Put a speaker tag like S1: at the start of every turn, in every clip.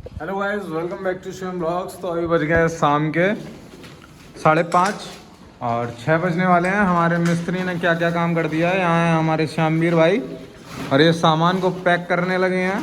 S1: Hello guys, welcome back to Shivam blogs. तो अभी बज गए शाम के 5:30 और 6 बजने वाले हैं। हमारे मिस्त्री ने क्या क्या काम कर दिया है। यहाँ है हमारे श्यामवीर भाई और ये सामान को पैक करने लगे हैं।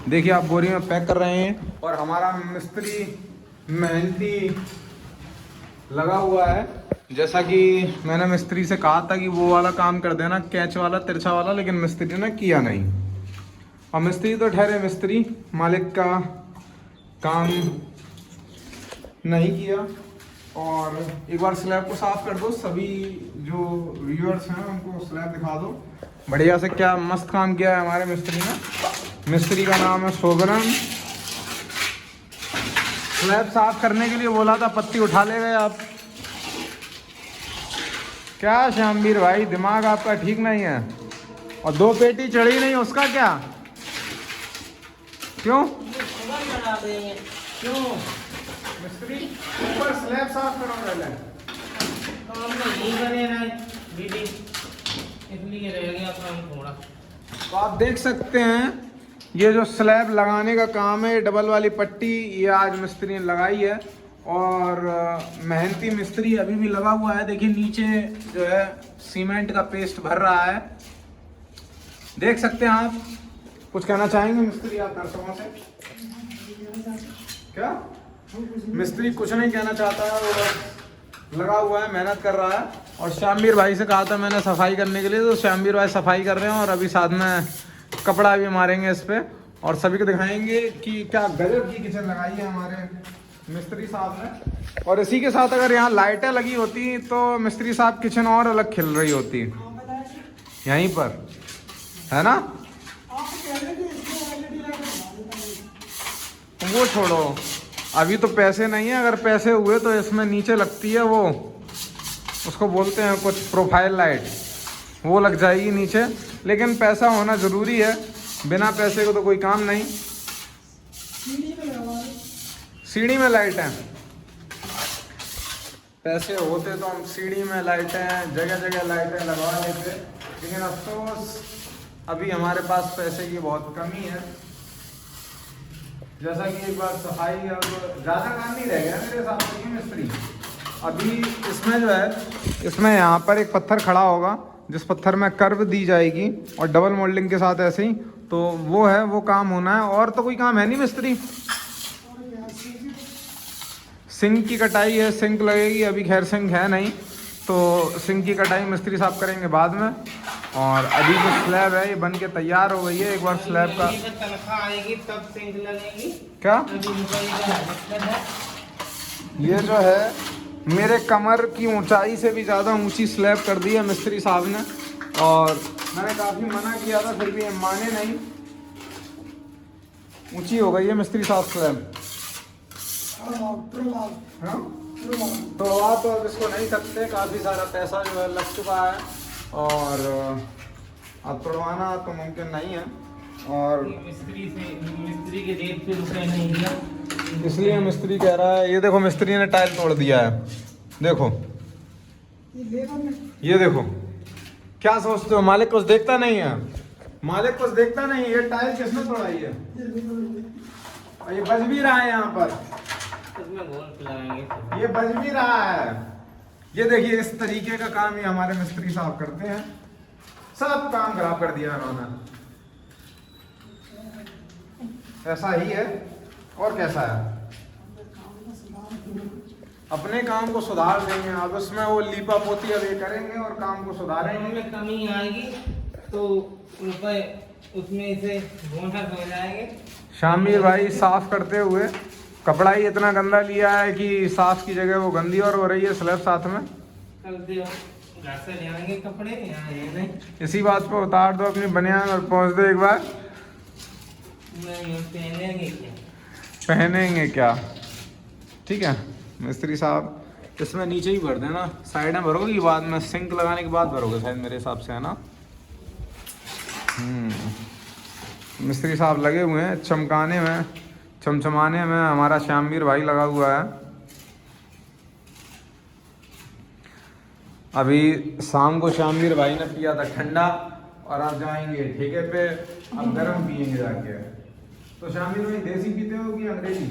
S1: देखिए आप बोरी में पैक कर रहे हैं और हमारा मिस्त्री मेहनती लगा हुआ है। जैसा कि मैंने मिस्त्री से कहा था कि वो वाला काम कर देना, कैच वाला तिरछा वाला, लेकिन मिस्त्री ने किया नहीं। और मिस्त्री तो ठहरे मिस्त्री, मालिक का काम नहीं किया। और एक बार स्लैब को साफ कर दो, सभी जो व्यूअर्स हैं उनको स्लैब दिखा दो बढ़िया से। क्या मस्त काम किया है हमारे मिस्त्री ने। मिस्त्री का नाम है शोभनम। स्लैब साफ करने के लिए बोला था, पत्ती उठा ले गए आप। क्या श्यामवीर भाई, दिमाग आपका ठीक नहीं है। और 2 पेटी चढ़ी नहीं, उसका क्या? क्यों क्यों मिस्त्री ऊपर स्लैब साफ करो पहले।
S2: काम तो नहीं करेगा दीदी, इसलिए रह गया काम थोड़ा।
S1: तो आप देख सकते हैं ये जो स्लैब लगाने का काम है, डबल वाली पट्टी ये आज मिस्त्री ने लगाई है। और मेहनती मिस्त्री अभी भी लगा हुआ है। देखिए नीचे जो है सीमेंट का पेस्ट भर रहा है, देख सकते हैं आप। कुछ कहना चाहेंगे मिस्त्री आप दर्शकों से? क्या मिस्त्री कुछ नहीं कहना चाहता है, वो बस लगा हुआ है, मेहनत कर रहा है। और श्यामवीर भाई से कहा था मैंने सफाई करने के लिए, तो श्यामवीर भाई सफाई कर रहे हैं और अभी साथ में कपड़ा भी मारेंगे इस पे और सभी को दिखाएंगे कि क्या गजब की किचन लगाई है हमारे मिस्त्री साहब ने। और इसी के साथ अगर यहाँ लाइटें लगी होती तो मिस्त्री साहब किचन और अलग खिल रही होती यहीं पर, है ना? वो छोड़ो, अभी तो पैसे नहीं है। अगर पैसे हुए तो इसमें नीचे लगती है वो, उसको बोलते हैं कुछ प्रोफाइल लाइट, वो लग जाएगी नीचे। लेकिन पैसा होना ज़रूरी है, बिना पैसे को तो कोई काम नहीं। सीढ़ी में लाइट है, पैसे होते तो हम सीढ़ी में लाइटें जगह जगह लाइटें लगवा लेते, लेकिन अफसोस अभी हमारे पास पैसे की बहुत कमी है। जैसा कि एक बार सफाई अब ज़्यादा काम नहीं रह गया मेरे हिसाब से मिस्त्री। अभी इसमें जो है, इसमें यहाँ पर एक पत्थर खड़ा होगा जिस पत्थर में कर्व दी जाएगी और डबल मोल्डिंग के साथ ऐसे ही, तो वो है, वो काम होना है। और तो कोई काम है नहीं मिस्त्री। सिंक की कटाई है, सिंक लगेगी, अभी खैर सिंक है नहीं, तो सिंक की कटाई मिस्त्री साहब करेंगे बाद में। और अभी जो स्लैब है ये बन के तैयार हो गई है। एक बार स्लैब का
S2: तनख्वाह आएगी तब सिंक लगेगी।
S1: क्या
S2: है?
S1: ये जो है मेरे कमर की ऊंचाई से भी ज़्यादा ऊंची स्लैब कर दी है मिस्त्री साहब ने। और मैंने काफ़ी मना किया था, फिर भी ये माने नहीं। ऊंची हो गई है मिस्त्री साहब स्लैब। हाँ? तो आप तो अब इसको नहीं सकते, काफ़ी सारा पैसा जो है लग चुका है और अब तोड़वाना तो मुमकिन नहीं है। और
S2: मिस्त्री के रेट पे रुपए नहीं दिया,
S1: इसलिए मिस्त्री कह रहा है। ये देखो मिस्त्री ने टाइल तोड़ दिया है, देखो ये देखो। क्या सोचते हो, मालिक कुछ देखता नहीं है? मालिक कुछ देखता नहीं। ये टाइल किसने तोड़ाई है? और ये बज भी रहा है यहाँ पर,
S2: उसमें घोल पिलाएंगे।
S1: ये बज भी रहा है। ये देखिए इस तरीके का काम ही हमारे मिस्त्री साहब करते हैं। सब काम खराब कर दिया इन्होंने। ऐसा ही है और कैसा है। अपने काम को सुधार देंगे, अब उसमें वो लीपा पोती अब ये करेंगे और काम को सुधारेंगे।
S2: में कमी आएगी तो रुपए उसमें से बोनस हो जाएंगे।
S1: श्यामवीर भाई साफ करते हुए कपड़ा ही इतना गंदा लिया है कि साफ की जगह वो गंदी और हो रही है स्लैब साथ में।
S2: कल से घर से ले आएंगे कपड़े, यहाँ ये नहीं।
S1: इसी बात पर उतार दो अपनी बनियान और पहुंच दो एक बार।
S2: नहीं पहनेंगे क्या?
S1: पहनेंगे क्या? ठीक है मिस्त्री साहब, इसमें नीचे ही भर देना, साइड में भरोगे कि बाद में? सिंक लगाने के बाद भरोगे शायद मेरे हिसाब से, है ना? मिस्त्री साहब लगे हुए हैं चमकाने में, चमचमाने में। हमारा श्यामवीर भाई लगा हुआ है। अभी शाम को श्यामवीर भाई ने पिया था ठंडा और आप जाएंगे ठेके पे, अब गर्म पियेंगे जाके। तो श्यामवीर भाई देसी पीते हो कि अंग्रेजी?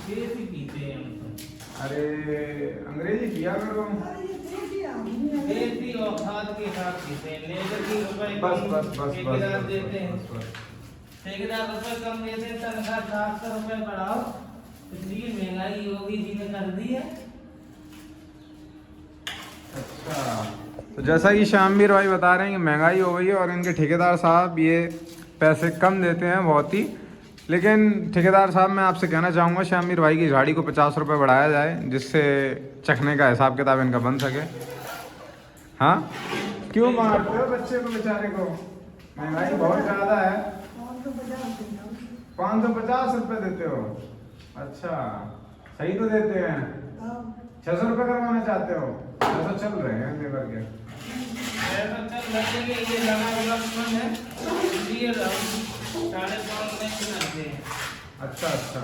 S2: देसी पीते हैं हम तो।
S1: अरे अंग्रेजी पिया करो।
S2: देसी और खाद के साथ पीते हैं। लेबर की रुपए
S1: बस
S2: कम
S1: बस बस
S2: ठेकेदार
S1: बस
S2: देते हैं।
S1: बस।
S2: ठेकेदार रुपए कम देते हैं, तनख्वाह 700 रुपए बढ़ाओ, इसलिए महंगाई योगी जी ने कर दी है।
S1: अच्छा, तो जैसा कि श्यामवीर भाई बता रहे हैं कि महंगाई हो गई है और इनके ठेकेदार साहब ये पैसे कम देते हैं बहुत ही। लेकिन ठेकेदार साहब मैं आपसे कहना चाहूँगा श्यामवीर भाई की झाड़ी को 50 रुपये बढ़ाया जाए, जिससे चखने का हिसाब किताब इनका बन सके। हाँ, क्यों मारते हो बच्चे को बेचारे को? महंगाई बहुत ज़्यादा है। 550 रुपये देते हो? अच्छा, सही तो देते हैं। 600 रुपये करवाना चाहते हो? 600 चल रहे हैं लेबर के।
S2: ऐसा चल रहे ये लगा हुआ फंड है, इसलिए हम 5.5 में चलाते हैं।
S1: अच्छा अच्छा,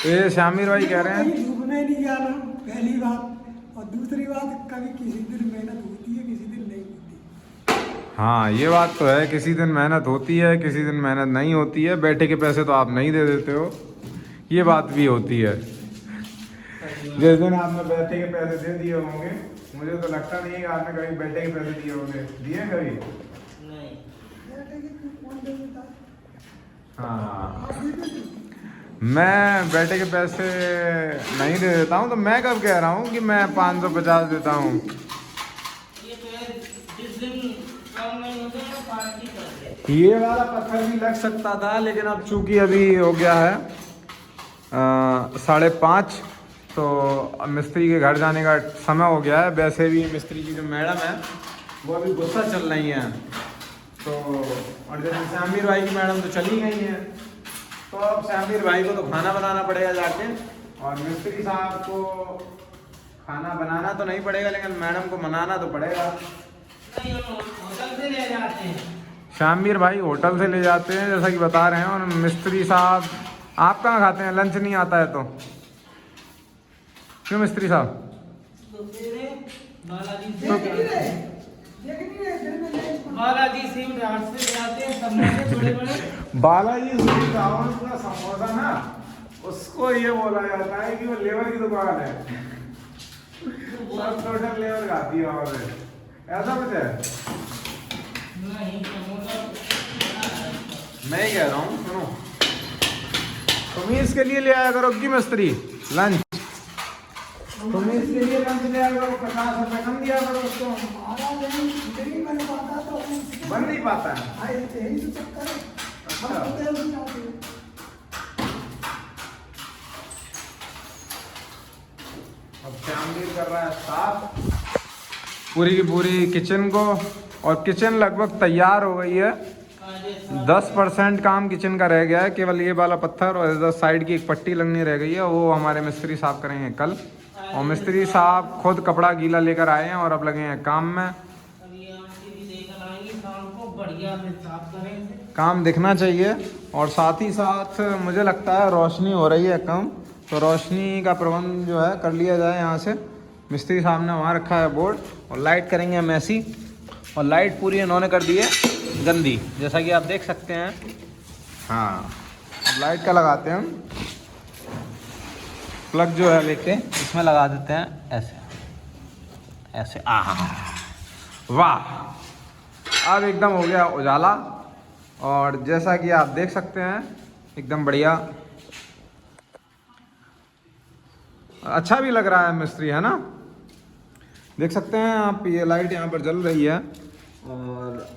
S1: ये श्यामवीर भाई कह रहे हैं
S3: डूबने नहीं जाना, पहली बात। और दूसरी बात, कभी किसी दिन मेहनत होती है, किसी दिन नहीं होती।
S1: हाँ, ये बात तो है, किसी दिन मेहनत होती है, किसी दिन मेहनत नहीं होती है। बैठे के पैसे तो आप नहीं दे देते हो, ये बात भी होती है। जिस दिन आपने बैठे के पैसे दे दिए होंगे, मुझे तो लगता नहीं है कि आपने कभी बैठे के पैसे दिए होंगे। दिए कभी?
S2: नहीं।
S1: हाँ, मैं बैठे के पैसे नहीं दे देता हूँ, तो मैं कब कह रहा हूँ कि मैं 550 देता हूँ।
S2: ये तो है, जिस दिन कम नहीं होते तो पार्टी करते हैं।
S1: ये वाला पत्थर भी लग सकता था, लेकिन अब चूंकि अभी हो गया है 5:30, तो अब मिस्त्री के घर जाने का समय हो गया है। वैसे भी मिस्त्री की जो मैडम है वो अभी गुस्सा चल रही हैं, तो और जैसे श्यामवीर भाई की मैडम तो चली गई हैं, तो अब श्यामवीर भाई को तो खाना बनाना पड़ेगा जाके, और मिस्त्री साहब को खाना बनाना तो नहीं पड़ेगा, लेकिन मैडम को मनाना तो पड़ेगा।
S2: नहीं, हम होटल से ले जाते हैं।
S1: श्यामवीर भाई होटल से ले जाते हैं जैसा कि बता रहे हैं, और मिस्त्री साहब आप कहाँ खाते हैं? लंच नहीं आता है तो? क्यों मिस्त्री साहब?
S2: दोपहरे बालाजी
S1: तो
S2: बालाजी स्वीट हाउस से ले आते हैं समोसे बड़े बड़े।
S1: बालाजी स्वीट हाउस का समोसा ना, उसको ये बोला जाता है कि वो लेबर की दुकान है। सब टोटल लेबर खाती है, और ऐसा कुछ है?
S2: नहीं, समोसा
S1: मैं ही कह रहा हूँ, सुनो, तुम इसके लिए ले आया करो कि मिस्त्री लंच, तुम इसके लिए लंच ले आया करो, 50 रुपये कम दिया करो उसको। बन नहीं पाता है। अच्छा, अब श्यामवीर कर रहा है साफ पूरी की पूरी किचन को, और किचन लगभग तैयार हो गई है। 10% काम किचन का रह गया है, केवल ये वाला पत्थर और इधर साइड की एक पट्टी लगनी रह गई है, वो हमारे मिस्त्री साहब करेंगे कल। और मिस्त्री साहब खुद कपड़ा गीला लेकर आए हैं और अब लगे हैं काम में।
S2: बढ़िया से साफ करें।
S1: काम दिखना चाहिए, और साथ ही साथ मुझे लगता है रोशनी हो रही है कम, तो रोशनी का प्रबंध जो है कर लिया जाए यहाँ से। मिस्त्री साहब ने वहाँ रखा है बोर्ड, और लाइट करेंगे हम ऐसी, और लाइट पूरी इन्होंने कर दी है गंदी, जैसा कि आप देख सकते हैं। हाँ, अब लाइट का लगाते हैं हम, प्लग जो है लेके इसमें लगा देते हैं ऐसे ऐसे। वाह, अब एकदम हो गया उजाला, और जैसा कि आप देख सकते हैं एकदम बढ़िया, अच्छा भी लग रहा है मिस्त्री, है ना? देख सकते हैं आप, ये लाइट यहाँ पर जल रही है, और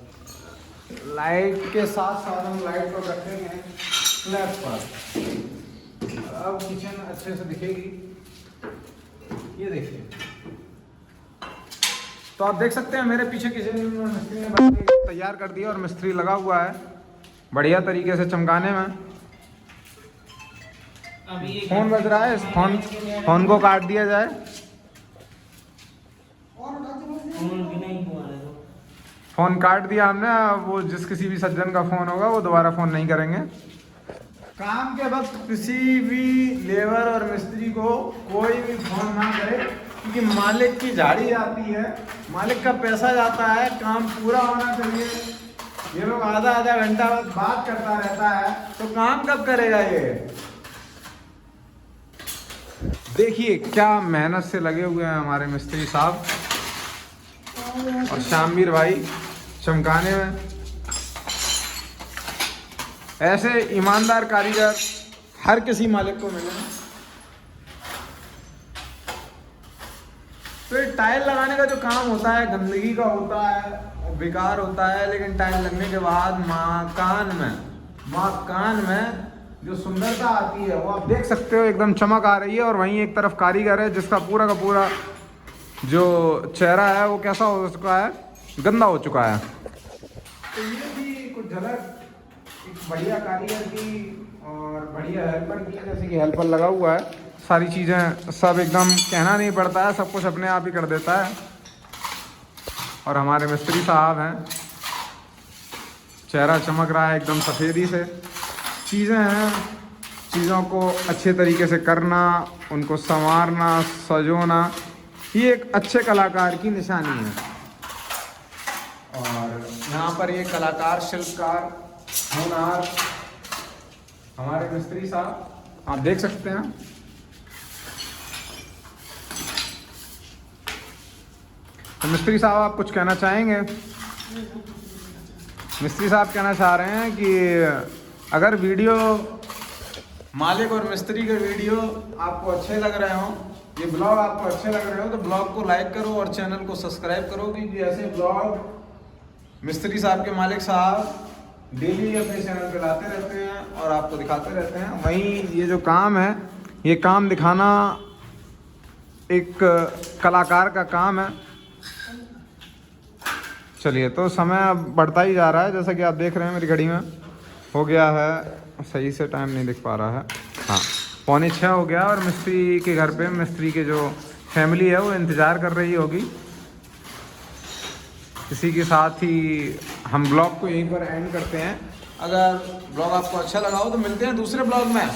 S1: लाइट के साथ साथ हम लाइट को रखेंगे स्लैब पर। अब किचन अच्छे से दिखेगी, ये देखिए। तो आप देख सकते हैं मेरे पीछे किचन मिस्त्री ने तैयार कर दिया, और मिस्त्री लगा हुआ है बढ़िया तरीके से चमकाने में। फोन बज रहा है, इस फोन को काट दिया जाए। फोन काट दिया हमने, वो जिस किसी भी सज्जन का फोन होगा वो दोबारा फोन नहीं करेंगे। काम के वक्त किसी भी लेबर और मिस्त्री को कोई भी फोन ना करे, क्योंकि मालिक की झाड़ी जाती है, मालिक का पैसा जाता है, काम पूरा होना चाहिए। ये लोग आधा आधा घंटा बाद बात करता रहता है, तो काम कब करेगा ये? देखिए क्या मेहनत से लगे हुए हैं हमारे मिस्त्री साहब और शामवीर भाई चमकाने में। ऐसे ईमानदार कारीगर हर किसी मालिक को मिले। तो ये टाइल लगाने का जो काम होता है गंदगी का होता है, बेकार होता है, लेकिन टाइल लगने के बाद मकान में जो सुंदरता आती है वो आप देख सकते हो, एकदम चमक आ रही है। और वहीं एक तरफ कारीगर है जिसका पूरा का पूरा जो चेहरा है वो कैसा हो चुका है, गंदा हो चुका है। तो ये भी कुछ झलक एक बढ़िया कारीगर की और बढ़िया हेल्पर की। जैसे कि हेल्पर लगा हुआ है, सारी चीज़ें सब एकदम कहना नहीं पड़ता है, सब कुछ अपने आप ही कर देता है। और हमारे मिस्त्री साहब हैं, चेहरा चमक रहा है एकदम सफ़ेदी से। चीज़ें हैं, चीज़ों को अच्छे तरीके से करना, उनको संवारना, सजोना, ये एक अच्छे कलाकार की निशानी है। और यहाँ पर ये कलाकार, शिल्पकार, होनहार हमारे मिस्त्री साहब आप देख सकते हैं। तो मिस्त्री साहब आप कुछ कहना चाहेंगे? मिस्त्री साहब कहना चाह रहे हैं कि अगर वीडियो, मालिक और मिस्त्री के वीडियो आपको अच्छे लग रहे हो, ये ब्लॉग आपको अच्छे लग रहे हो, तो ब्लॉग को लाइक करो और चैनल को सब्सक्राइब करो, क्योंकि ऐसे ब्लॉग मिस्त्री साहब के मालिक साहब डेली अपने चैनल पे लाते रहते हैं और आपको दिखाते रहते हैं। वहीं ये जो काम है, ये काम दिखाना एक कलाकार का काम है। चलिए, तो समय अब बढ़ता ही जा रहा है, जैसा कि आप देख रहे हैं मेरी घड़ी में हो गया है, सही से टाइम नहीं दिख पा रहा है, हाँ 5:45 हो गया। और मिस्त्री के घर पे मिस्त्री के जो फैमिली है वो इंतज़ार कर रही होगी। इसी के साथ ही हम ब्लॉग को यहीं पर एंड करते हैं। अगर ब्लॉग आपको अच्छा लगा हो तो मिलते हैं दूसरे ब्लॉग में।